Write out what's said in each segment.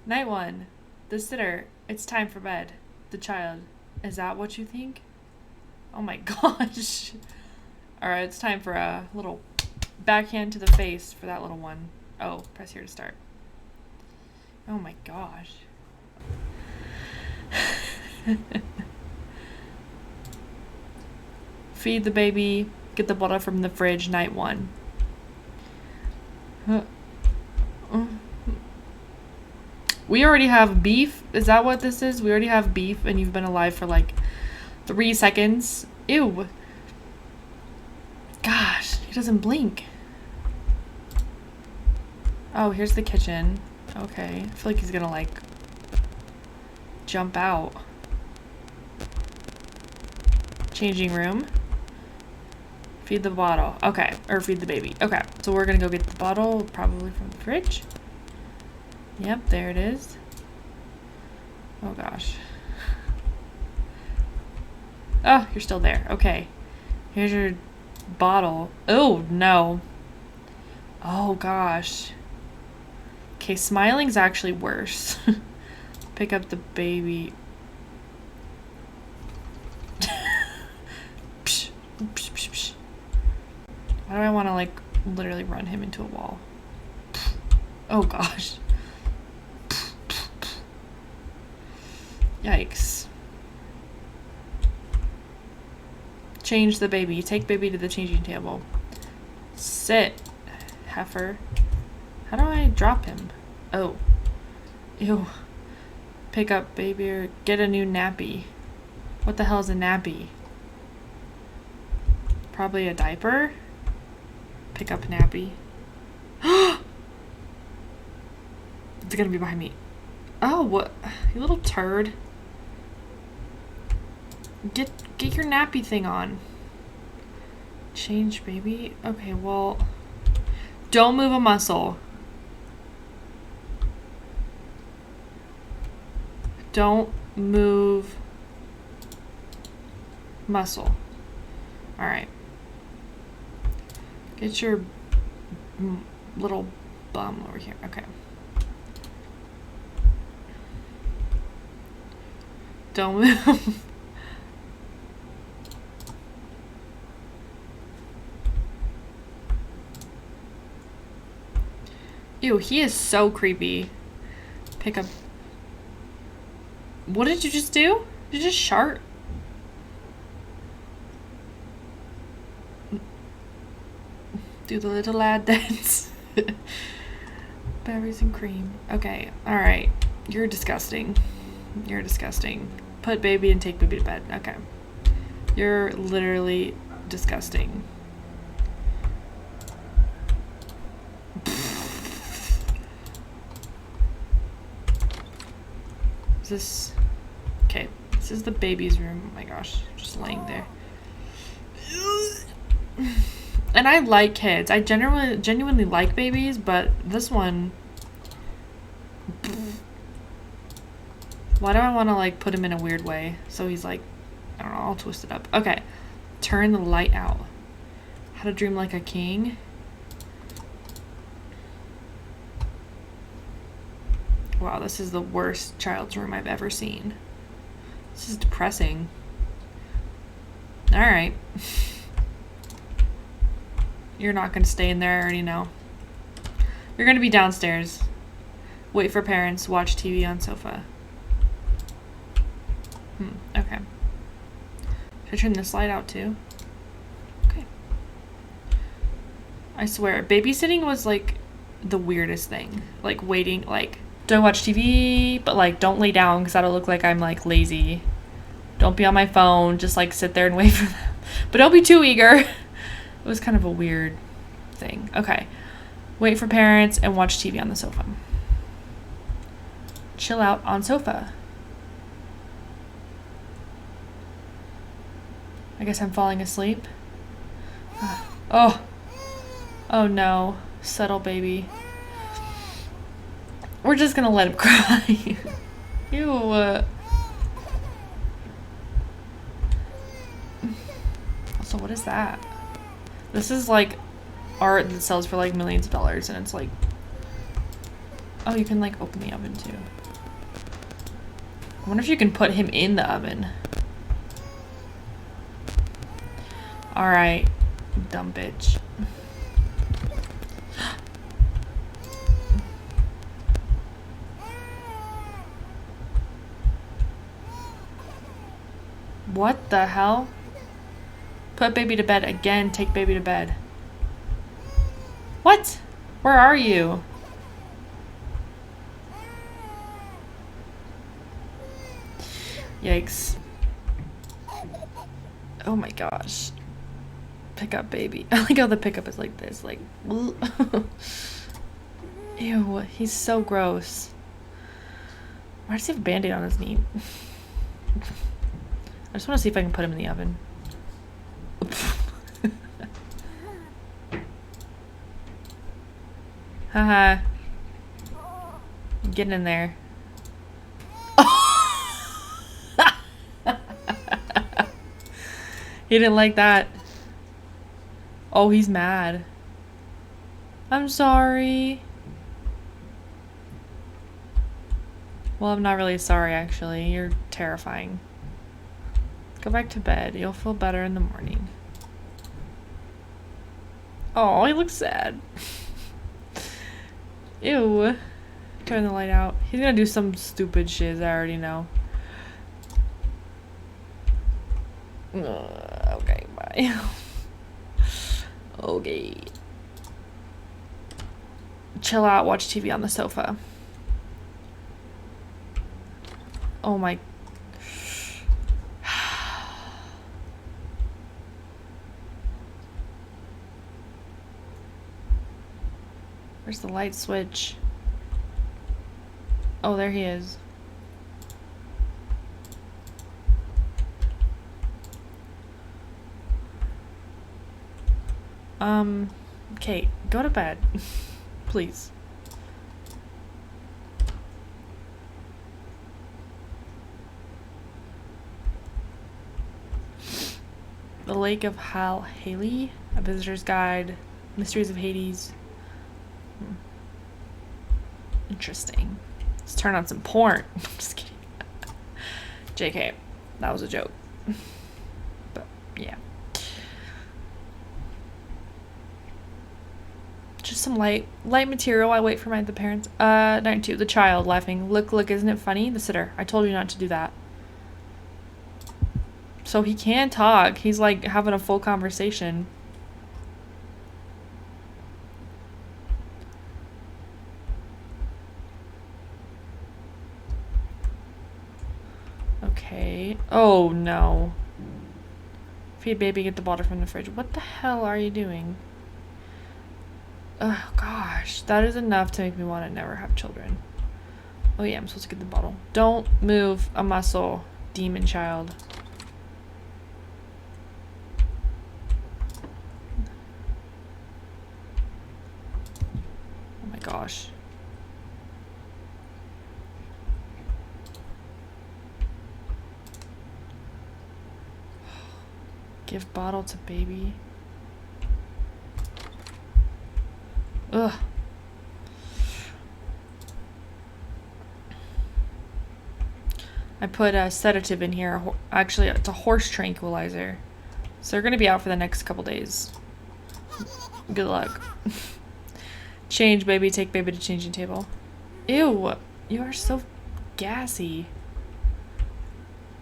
Night one. The sitter. It's time for bed. The child. Is that what you think? Oh my gosh. Alright, it's time for a little backhand to the face for that little one. Oh, press here to start. Oh my gosh. Feed the baby. Get the bottle from the fridge. Night one. We already have beef. Is that what this is? We already have beef and you've been alive for like 3 seconds. Ew. Gosh, he doesn't blink. Oh, here's the kitchen. Okay. I feel like he's gonna like jump out. Changing room. Feed the bottle. Okay. Or feed the baby. Okay. So we're gonna go get the bottle probably from the fridge. Yep, there it is. Oh gosh. Oh, you're still there. Okay. Here's your bottle. Oh, no. Oh gosh. Okay, smiling's actually worse. Pick up the baby. Psh, psh, psh, psh. Why do I want to like literally run him into a wall? Oh gosh. Yikes. Change the baby. Take baby to the changing table. Sit, heifer. How do I drop him? Oh. Ew. Pick up baby or get a new nappy. What the hell is a nappy? Probably a diaper? Pick up nappy. It's gonna be behind me. Oh, what? You little turd. Get your nappy thing on. Change baby. Okay, well, don't move a muscle. Don't move muscle. All right. Get your little bum over here. Okay. Don't move. Ew, he is so creepy. Pick up. What did you just do? Did you just shart? Do the little lad dance. Berries and cream. Okay, alright. You're disgusting. You're disgusting. Put baby and take baby to bed. Okay. You're literally disgusting. Is this... Okay. This is the baby's room. Oh my gosh. Just laying there. And I like kids. I genuinely like babies, but this one... Why do I want to like put him in a weird way? So he's like, I don't know, all twisted up. Okay. Turn the light out. How to dream like a king. Wow, this is the worst child's room I've ever seen. This is depressing. Alright. You're not going to stay in there, I already know. You're going to be downstairs. Wait for parents. Watch TV on sofa. Okay. Should I turn this light out too? Okay. I swear, babysitting was like the weirdest thing. Like waiting, like, don't watch TV, but like don't lay down because that'll look like I'm like lazy. Don't be on my phone, just like sit there and wait for them. But don't be too eager. It was kind of a weird thing. Okay. Wait for parents and watch TV on the sofa. Chill out on sofa. I guess I'm falling asleep. Oh. Oh no. Settle, baby. We're just gonna let him cry. Ew. So what is that? This is like art that sells for like millions of dollars and it's like Oh, you can like open the oven too. I wonder if you can put him in the oven. Alright, dumb bitch. What the hell? Put baby to bed again, take baby to bed. What? Where are you? Yikes. Oh my gosh. Pick up baby. I like how the pickup is like this, like ew, he's so gross. Why does he have a band-aid on his knee? I just want to see if I can put him in the oven. Haha. Getting in there. He didn't like that. Oh, he's mad. I'm sorry. Well, I'm not really sorry, actually. You're terrifying. Go back to bed. You'll feel better in the morning. Oh, he looks sad. Ew. Turn the light out. He's gonna do some stupid shit, I already know. Okay, bye. Okay. Chill out, watch TV on the sofa. Oh my. Where's the light switch? Oh, there he is. Okay, go to bed. Please. The Lake of Haley, A Visitor's Guide, Mysteries of Hades. Interesting. Let's turn on some porn. I'm just kidding. JK, that was a joke. But, yeah. Just some light material. I wait for the parents. 92. The child laughing. Look, isn't it funny? The sitter. I told you not to do that. So he can talk. He's like having a full conversation. Okay. Oh no. Feed baby, get the bottle from the fridge. What the hell are you doing? Oh gosh, that is enough to make me want to never have children. Oh yeah, I'm supposed to get the bottle. Don't move a muscle, demon child. Oh my gosh. Give bottle to baby. Ugh. I put a sedative in here. Actually, it's a horse tranquilizer. So they're going to be out for the next couple days. Good luck. Change baby. Take baby to changing table. Ew. You are so gassy.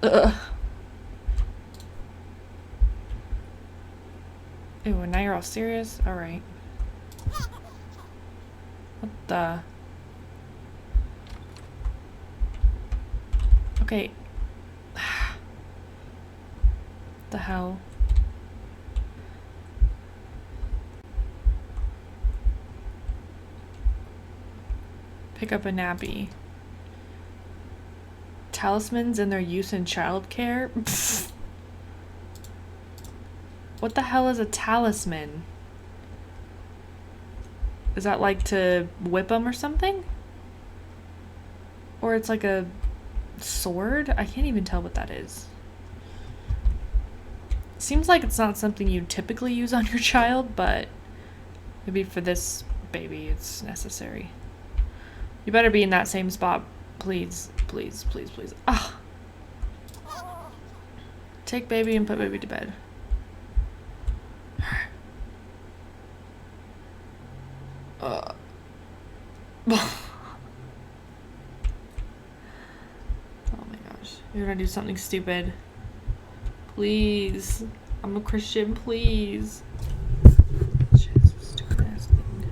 Ugh. Ew, now you're all serious? Alright. What the? Okay. The hell? Pick up a nappy. Talismans and their use in childcare? What the hell is a talisman? Is that like to whip them or something? Or it's like a sword? I can't even tell what that is. Seems like it's not something you typically use on your child, but maybe for this baby it's necessary. You better be in that same spot. Please, please, please, please. Ah. Take baby and put baby to bed. Oh my gosh. You're gonna do something stupid. Please. I'm a Christian, please. Shit, stupid ass thing.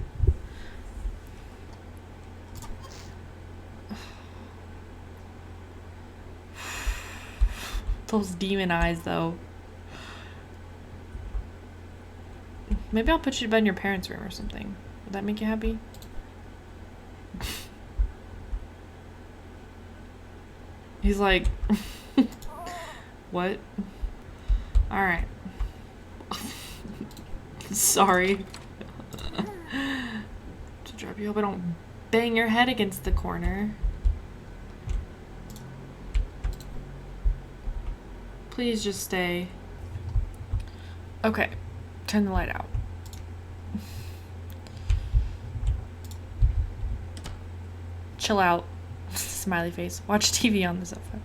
Those demon eyes, though. Maybe I'll put you to bed in your parents' room or something. Would that make you happy? He's like, what? Alright. Sorry. To drop you. Hope I don't bang your head against the corner. Please just stay. Okay. Turn the light out. Chill out. Smiley face. Watch TV on the sofa.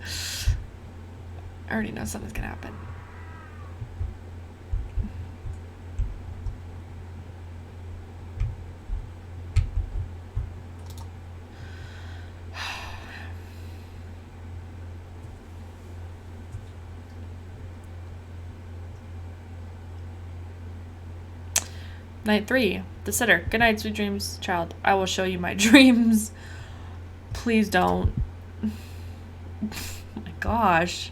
I already know something's gonna happen. Night 3. The sitter. Good night, sweet dreams, child. I will show you my dreams. Please don't. Oh my gosh.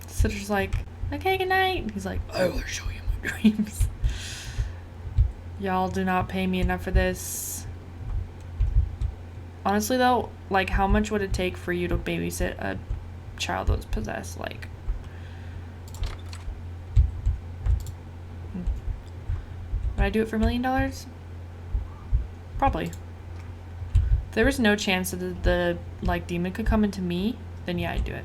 Sitter's like, okay, good night. He's like, I will show you my dreams. Y'all do not pay me enough for this. Honestly though, like how much would it take for you to babysit a child that's possessed? Like, would I do it for $1 million? Probably. If there was no chance that the like demon could come into me, then yeah, I'd do it.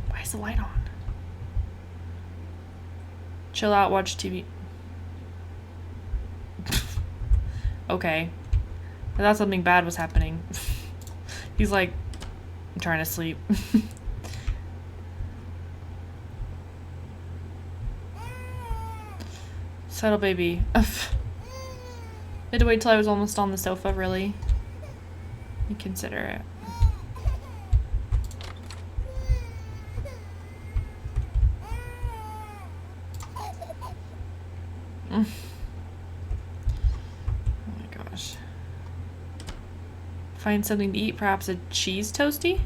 Why is the light on? Chill out, watch TV. Okay. I thought something bad was happening. He's like, I'm trying to sleep. Settle, baby. I had to wait till I was almost on the sofa, really. You consider it. Oh my gosh. Find something to eat, perhaps a cheese toasty?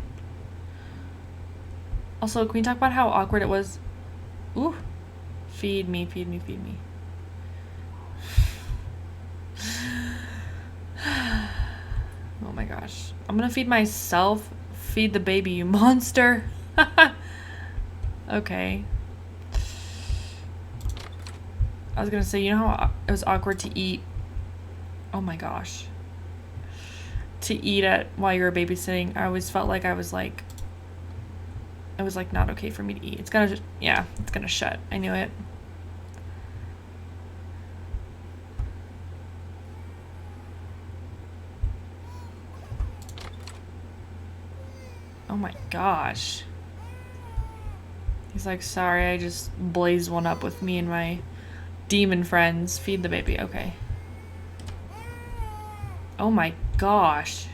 Also, can we talk about how awkward it was? Ooh. Feed me, feed me, feed me. Oh my gosh. I'm gonna feed myself. Feed the baby, you monster. Okay. I was gonna say, you know how it was awkward to eat? Oh my gosh. To eat while you were babysitting, I always felt like it was like not okay for me to eat. It's gonna, yeah, it's gonna shut. I knew it. Oh my gosh. He's like, sorry, I just blazed one up with me and my demon friends. Feed the baby. Okay. Oh my gosh.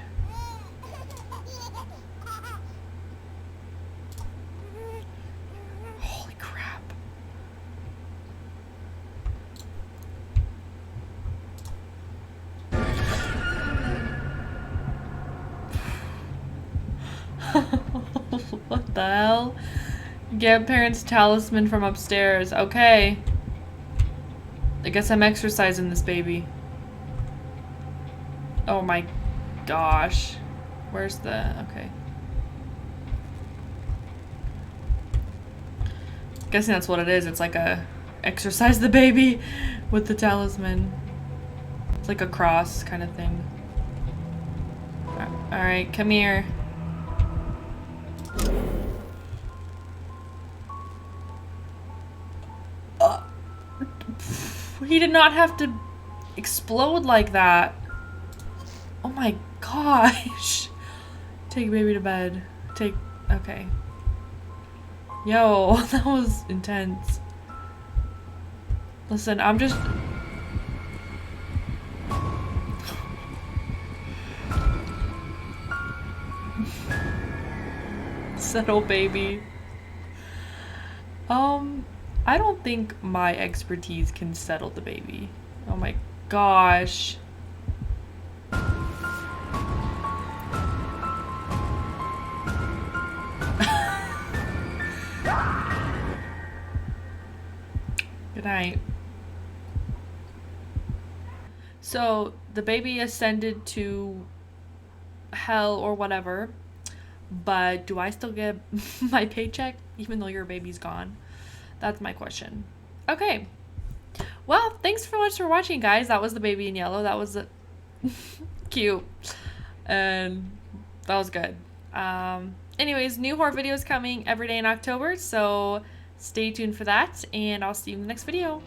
Holy crap. What the hell? Get parents' talisman from upstairs. Okay. I guess I'm exercising this baby. Oh my gosh. Where's the... okay. Guessing that's what it is. It's like a exercise the baby with the talisman. It's like a cross kind of thing. Alright, come here. He did not have to explode like that. Oh my gosh. Take baby to bed. Okay. Yo, that was intense. Listen, I'm just... Settle, baby. I don't think my expertise can settle the baby. Oh my gosh. Good night. So the baby ascended to hell or whatever, but do I still get my paycheck even though your baby's gone? That's my question. Okay. Well, thanks so much for watching, guys. That was the baby in yellow. That was cute. And that was good. Anyways, new horror videos coming every day in October, so stay tuned for that, and I'll see you in the next video.